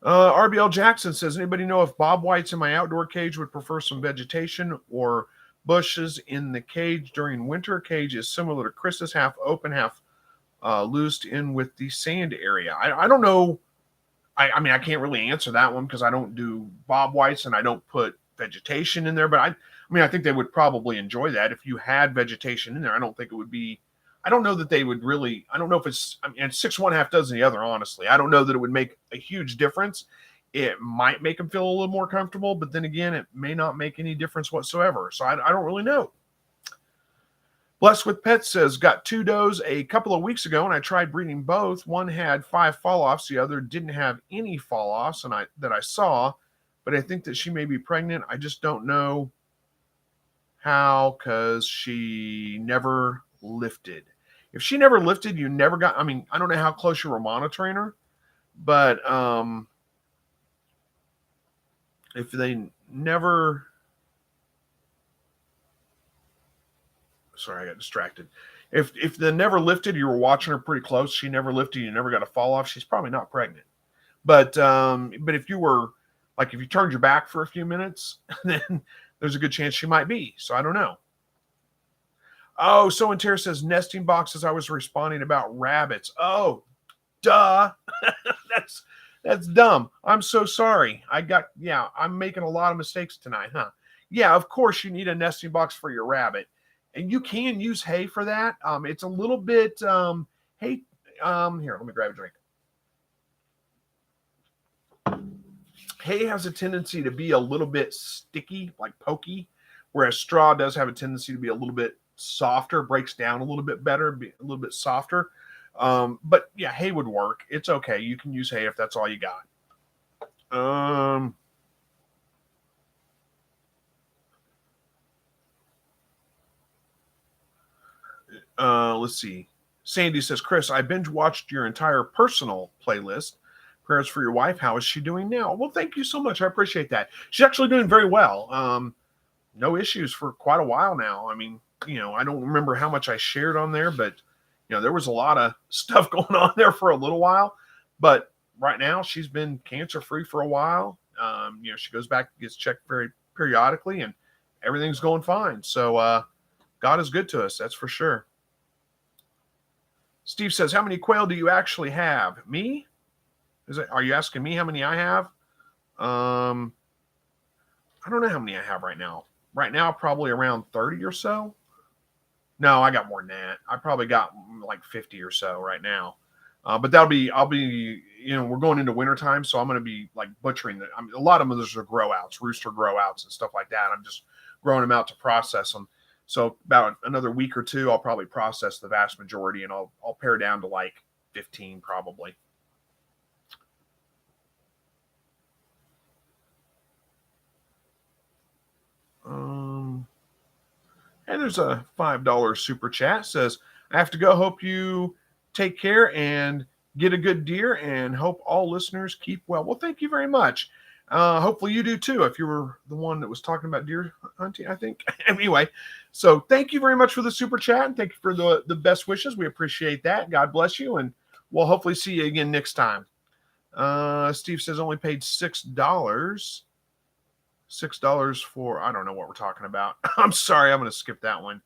RBL Jackson says, anybody know if bob whites in my outdoor cage would prefer some vegetation or bushes in the cage during winter? Cage is similar to Chris's, half open, half loosed in with the sand area. I don't know. I can't really answer that one because I don't do bob whites and I don't put vegetation in there. But I think they would probably enjoy that if you had vegetation in there. I don't think it would be. I don't know that they would really. I don't know if it's. It's 6 1/2 dozen the other. Honestly, I don't know that it would make a huge difference. It might make them feel a little more comfortable, but then again, it may not make any difference whatsoever. So I don't really know. Blessed with Pets says, got 2 does a couple of weeks ago, and I tried breeding both. One had 5 fall-offs. The other didn't have any fall-offs that I saw, but I think that she may be pregnant. I just don't know how, because she never lifted. If she never lifted, you never got, I don't know how close you were monitoring her, but if they never, sorry, I got distracted. If the never lifted, you were watching her pretty close, she never lifted, you never got a fall off, she's probably not pregnant. But if you were, like, if you turned your back for a few minutes, then there's a good chance she might be. So I don't know. Oh, so and Tara says, nesting boxes. I was responding about rabbits. Oh, duh. That's dumb. I'm so sorry. I'm making a lot of mistakes tonight, huh? Yeah, of course you need a nesting box for your rabbit. And you can use hay for that. It's a little bit, here, let me grab a drink. Hay has a tendency to be a little bit sticky, like pokey, whereas straw does have a tendency to be a little bit softer, breaks down a little bit better, be a little bit softer. But yeah, hay would work. It's okay. You can use hay if that's all you got. Let's see. Sandy says, Chris, I binge watched your entire personal playlist. Prayers for your wife. How is she doing now? Well, thank you so much. I appreciate that. She's actually doing very well. No issues for quite a while now. I don't remember how much I shared on there, but there was a lot of stuff going on there for a little while. But right now, she's been cancer-free for a while. She goes back, gets checked very periodically, and everything's going fine. So God is good to us, that's for sure. Steve says, how many quail do you actually have? Me? Are you asking me how many I have? I don't know how many I have right now. Right now, probably around 30 or so. No, I got more than that. I probably got like 50 or so right now. But I'll be, we're going into wintertime, so I'm going to be like butchering it. I mean, a lot of them, those are grow outs, rooster grow outs and stuff like that. I'm just growing them out to process them. So about another week or two, I'll probably process the vast majority, and I'll pare down to like 15 probably. And there's a $5 super chat. Says, I have to go. Hope you take care and get a good deer, and hope all listeners keep well. Well, thank you very much. Hopefully you do too, if you were the one that was talking about deer hunting, I think. Anyway, so thank you very much for the super chat, and thank you for the best wishes. We appreciate that. God bless you, and we'll hopefully see you again next time. Steve says only paid $6. $6 for, I don't know what we're talking about. I'm sorry, I'm going to skip that one.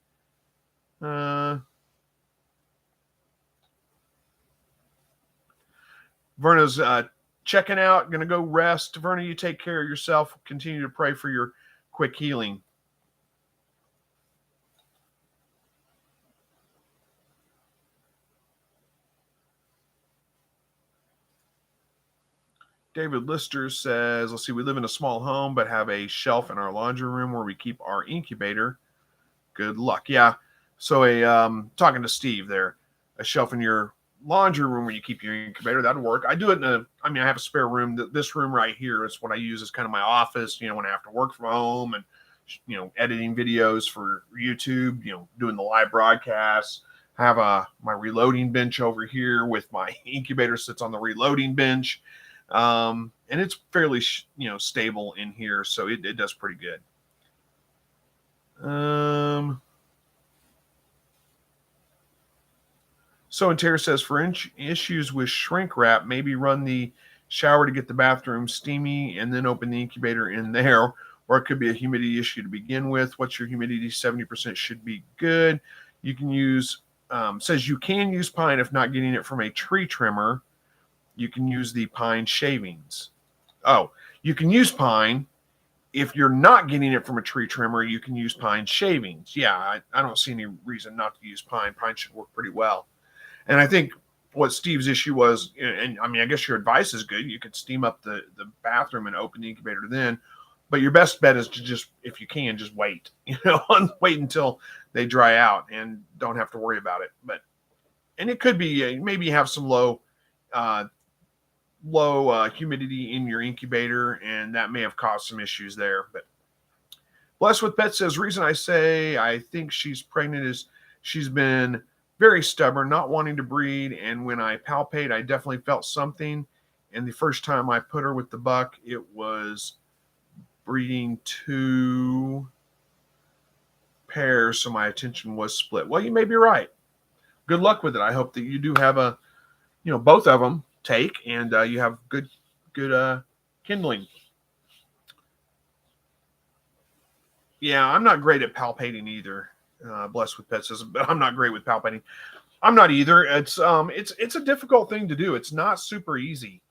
Verna's checking out, going to go rest. Verna, you take care of yourself. Continue to pray for your quick healing. David Lister says, let's see, we live in a small home, but have a shelf in our laundry room where we keep our incubator. Good luck. Yeah. So talking to Steve there, a shelf in your laundry room where you keep your incubator, that'd work. I do it I have a spare room. This room right here is what I use as kind of my office, when I have to work from home and, editing videos for YouTube, doing the live broadcasts. I have my reloading bench over here with my incubator sits on the reloading bench. And it's fairly, stable in here. So it does pretty good. So and Tara says, for issues with shrink wrap, maybe run the shower to get the bathroom steamy and then open the incubator in there. Or it could be a humidity issue to begin with. What's your humidity? 70% should be good. You can use, says you can use pine if not getting it from a tree trimmer. You can use the pine shavings. Oh, you can use pine. If you're not getting it from a tree trimmer, you can use pine shavings. Yeah, I don't see any reason not to use pine. Pine should work pretty well. And I think what Steve's issue was, and I guess your advice is good. You could steam up the bathroom and open the incubator then. But your best bet is to just, if you can, just wait. Wait until they dry out and don't have to worry about it. And it could be maybe you have some low humidity in your incubator, and that may have caused some issues there. But Blessed with Pets says, reason I say I think she's pregnant is she's been very stubborn, not wanting to breed, and when I palpate, I definitely felt something. And the first time I put her with the buck, it was breeding 2 pairs, so my attention was split. Well, you may be right. Good luck with it. I hope that you do have both of them take, and you have good kindling. Yeah, I'm not great at palpating either. Blessed with Pets says, but I'm not great with palpating. I'm not either. It's a difficult thing to do. It's not super easy.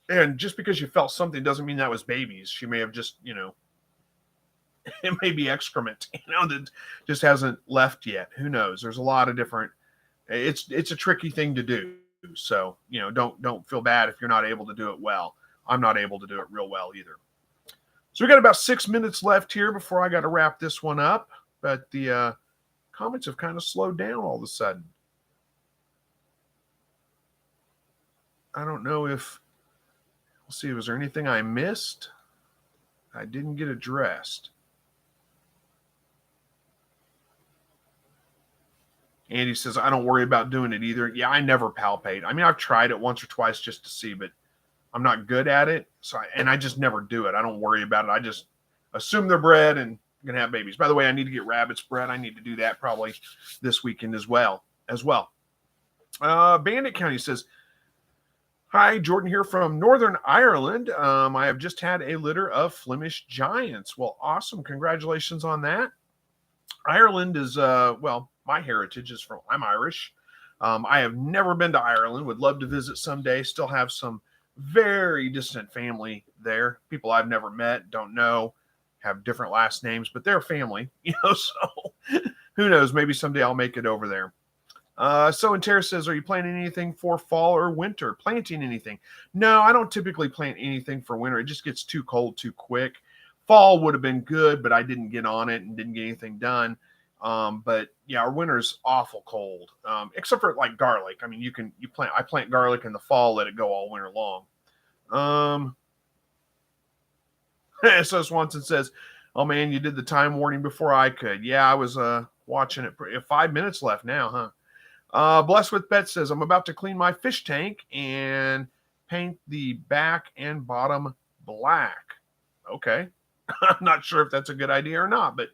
And just because you felt something doesn't mean that was babies. She may have just, it may be excrement, that just hasn't left yet. Who knows? There's a lot of different. It's a tricky thing to do. So, don't feel bad if you're not able to do it well. I'm not able to do it real well either. So we got about 6 minutes left here before I got to wrap this one up. But the comments have kind of slowed down all of a sudden. I don't know if, let's see, was there anything I missed? I didn't get addressed. Andy says, I don't worry about doing it either. Yeah, I never palpate. I've tried it once or twice just to see, but I'm not good at it. So, I just never do it. I don't worry about it. I just assume they're bred and going to have babies. By the way, I need to get rabbits bred. I need to do that probably this weekend as well. Bandit County says, hi, Jordan here from Northern Ireland. I have just had a litter of Flemish Giants. Well, awesome. Congratulations on that. Ireland is, my heritage is I'm Irish. I have never been to Ireland. Would love to visit someday. Still have some very distant family there. People I've never met, don't know, have different last names, but they're family, so who knows? Maybe someday I'll make it over there. So and Tara says, are you planting anything for fall or winter? Planting anything? No, I don't typically plant anything for winter. It just gets too cold too quick. Fall would have been good, but I didn't get on it and didn't get anything done. But yeah, our winter's awful cold. Except for like garlic. I mean, I plant garlic in the fall, let it go all winter long. So Swanson says, oh man, you did the time warning before I could. Yeah, I was watching it. 5 minutes left now, huh? Blessed with Pets says, I'm about to clean my fish tank and paint the back and bottom black. Okay. I'm not sure if that's a good idea or not, but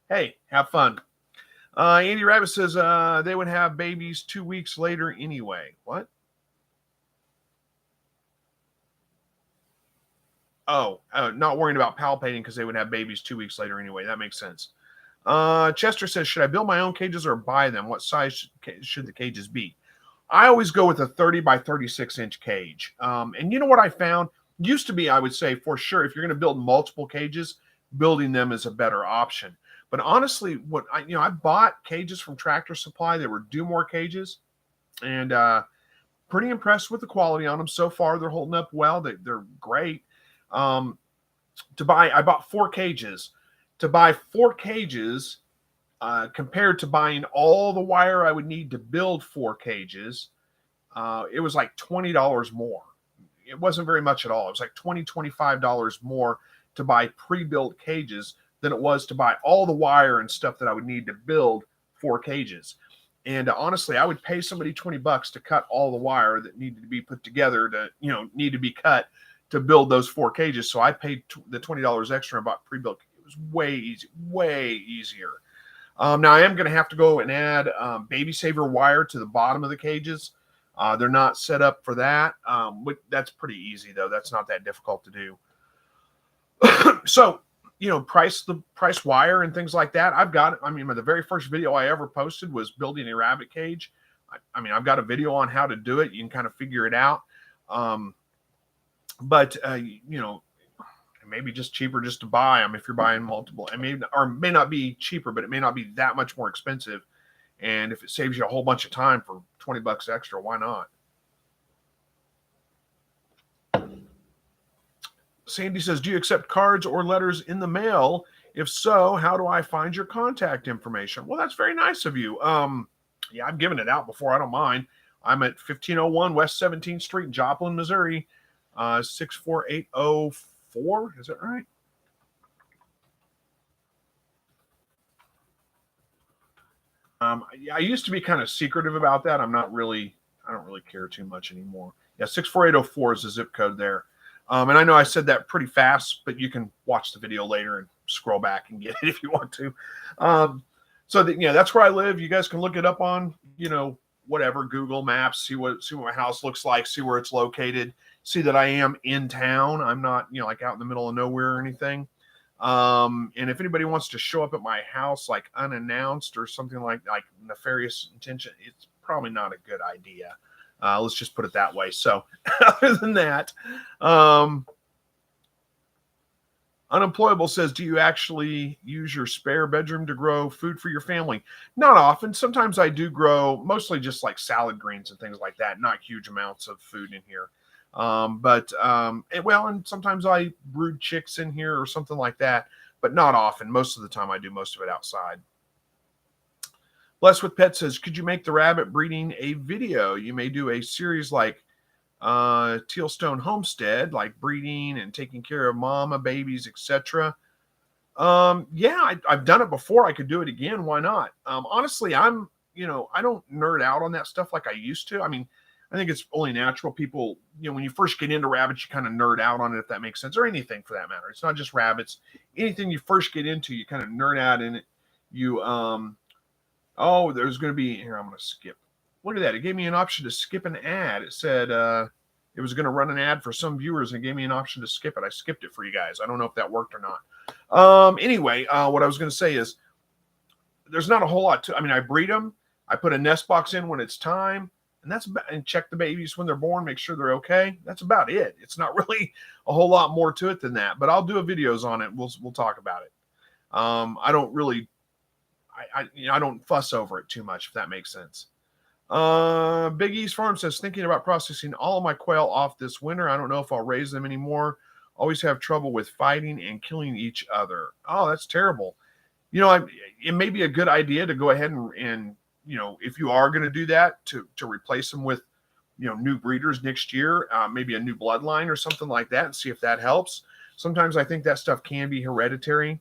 hey, have fun. Andy Rabbit says they would have babies 2 weeks later anyway. What? Oh, not worrying about palpating because they would have babies 2 weeks later anyway. That makes sense. Chester says, should I build my own cages or buy them? What size should the cages be? I always go with a 30 by 36 inch cage. And you know what I found? Used to be, I would say for sure, if you're going to build multiple cages, building them is a better option. But honestly, I bought cages from Tractor Supply. They were Do-More cages, and pretty impressed with the quality on them so far. They're holding up well. They're great. I bought 4 cages. To buy 4 cages, compared to buying all the wire I would need to build 4 cages, it was like $20 more. It wasn't very much at all. It was like $25 more to buy pre-built cages than it was to buy all the wire and stuff that I would need to build 4 cages. And honestly, I would pay somebody $20 to cut all the wire that needed to be put together need to be cut to build those 4 cages. So I paid the $20 extra and bought pre-built. It was way easier. Now I am going to have to go and add baby saver wire to the bottom of the cages. They're not set up for that. But that's pretty easy though. That's not that difficult to do. So, price wire and things like that. I've got, the very first video I ever posted was building a rabbit cage. I've got a video on how to do it. You can kind of figure it out. But it may be just cheaper just to buy them if you're buying multiple. Or may not be cheaper, but it may not be that much more expensive. And if it saves you a whole bunch of time for $20 extra, why not? Sandy says, do you accept cards or letters in the mail? If so, how do I find your contact information? Well, that's very nice of you. Yeah, I've given it out before. I don't mind. I'm at 1501 West 17th Street, Joplin, Missouri, 64804. Is that right? I used to be kind of secretive about that. I don't really care too much anymore. Yeah, 64804 is the zip code there. And I know I said that pretty fast, but you can watch the video later and scroll back and get it if you want to. That's where I live. You guys can look it up on, whatever, Google Maps, see what my house looks like, see where it's located, see that I am in town. I'm not, like out in the middle of nowhere or anything. And if anybody wants to show up at my house, like unannounced or something like nefarious intention, it's probably not a good idea. Let's just put it that way. So other than that, Unemployable says, do you actually use your spare bedroom to grow food for your family? Not often. Sometimes I do grow mostly just like salad greens and things like that. Not huge amounts of food in here. And sometimes I brood chicks in here or something like that, but not often. Most of the time I do most of it outside. Blessed with Pet says, could you make the rabbit breeding a video? You may do a series like Tealstone Homestead, like breeding and taking care of mama, babies, etc. Yeah, I've done it before. I could do it again. Why not? Honestly, I don't nerd out on that stuff like I used to. I think it's only natural. People, when you first get into rabbits, you kind of nerd out on it, if that makes sense, or anything for that matter. It's not just rabbits. Anything you first get into, you kind of nerd out in it. There's going to be, here, I'm going to skip. Look at that. It gave me an option to skip an ad. It said it was going to run an ad for some viewers and it gave me an option to skip it. I skipped it for you guys. I don't know if that worked or not. Anyway, what I was going to say is there's not a whole lot to, I breed them. I put a nest box in when it's time. And check the babies when they're born, make sure they're okay. That's about it. It's not really a whole lot more to it than that, but I'll do videos on it. We'll talk about it. I don't really, I don't fuss over it too much, if that makes sense. Big East Farm says, thinking about processing all of my quail off this winter. I don't know if I'll raise them anymore. Always have trouble with fighting and killing each other. Oh, that's terrible. It may be a good idea to go ahead and if you are going to do that, to replace them with, new breeders next year, maybe a new bloodline or something like that, and see if that helps. Sometimes I think that stuff can be hereditary.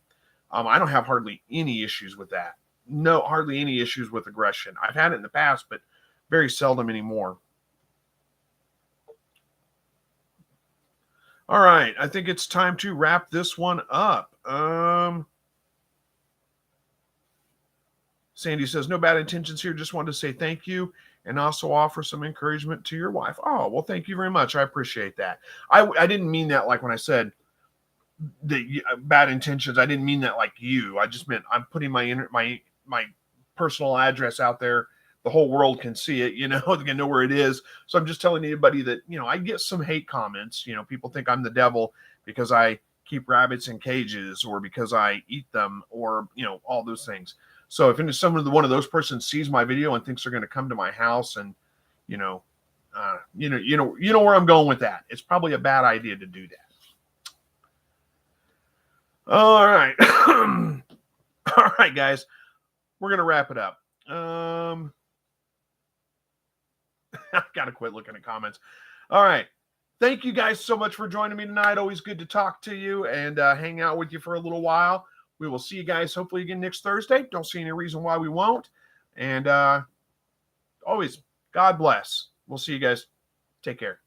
I don't have hardly any issues with that. No, hardly any issues with aggression. I've had it in the past, but very seldom anymore. All right, I think it's time to wrap this one up. Sandy says, no bad intentions here. Just wanted to say thank you and also offer some encouragement to your wife. Oh, well, thank you very much. I appreciate that. I didn't mean that like when I said the bad intentions. I didn't mean that like you. I just meant I'm putting my personal address out there. The whole world can see it, they can know where it is. So I'm just telling anybody that, I get some hate comments. People think I'm the devil because I keep rabbits in cages or because I eat them or, all those things. So if one of those persons sees my video and thinks they're going to come to my house and, you know where I'm going with that. It's probably a bad idea to do that. All right. All right, guys, we're going to wrap it up. I got to quit looking at comments. All right. Thank you guys so much for joining me tonight. Always good to talk to you and hang out with you for a little while. We will see you guys hopefully again next Thursday. Don't see any reason why we won't. And always, God bless. We'll see you guys. Take care.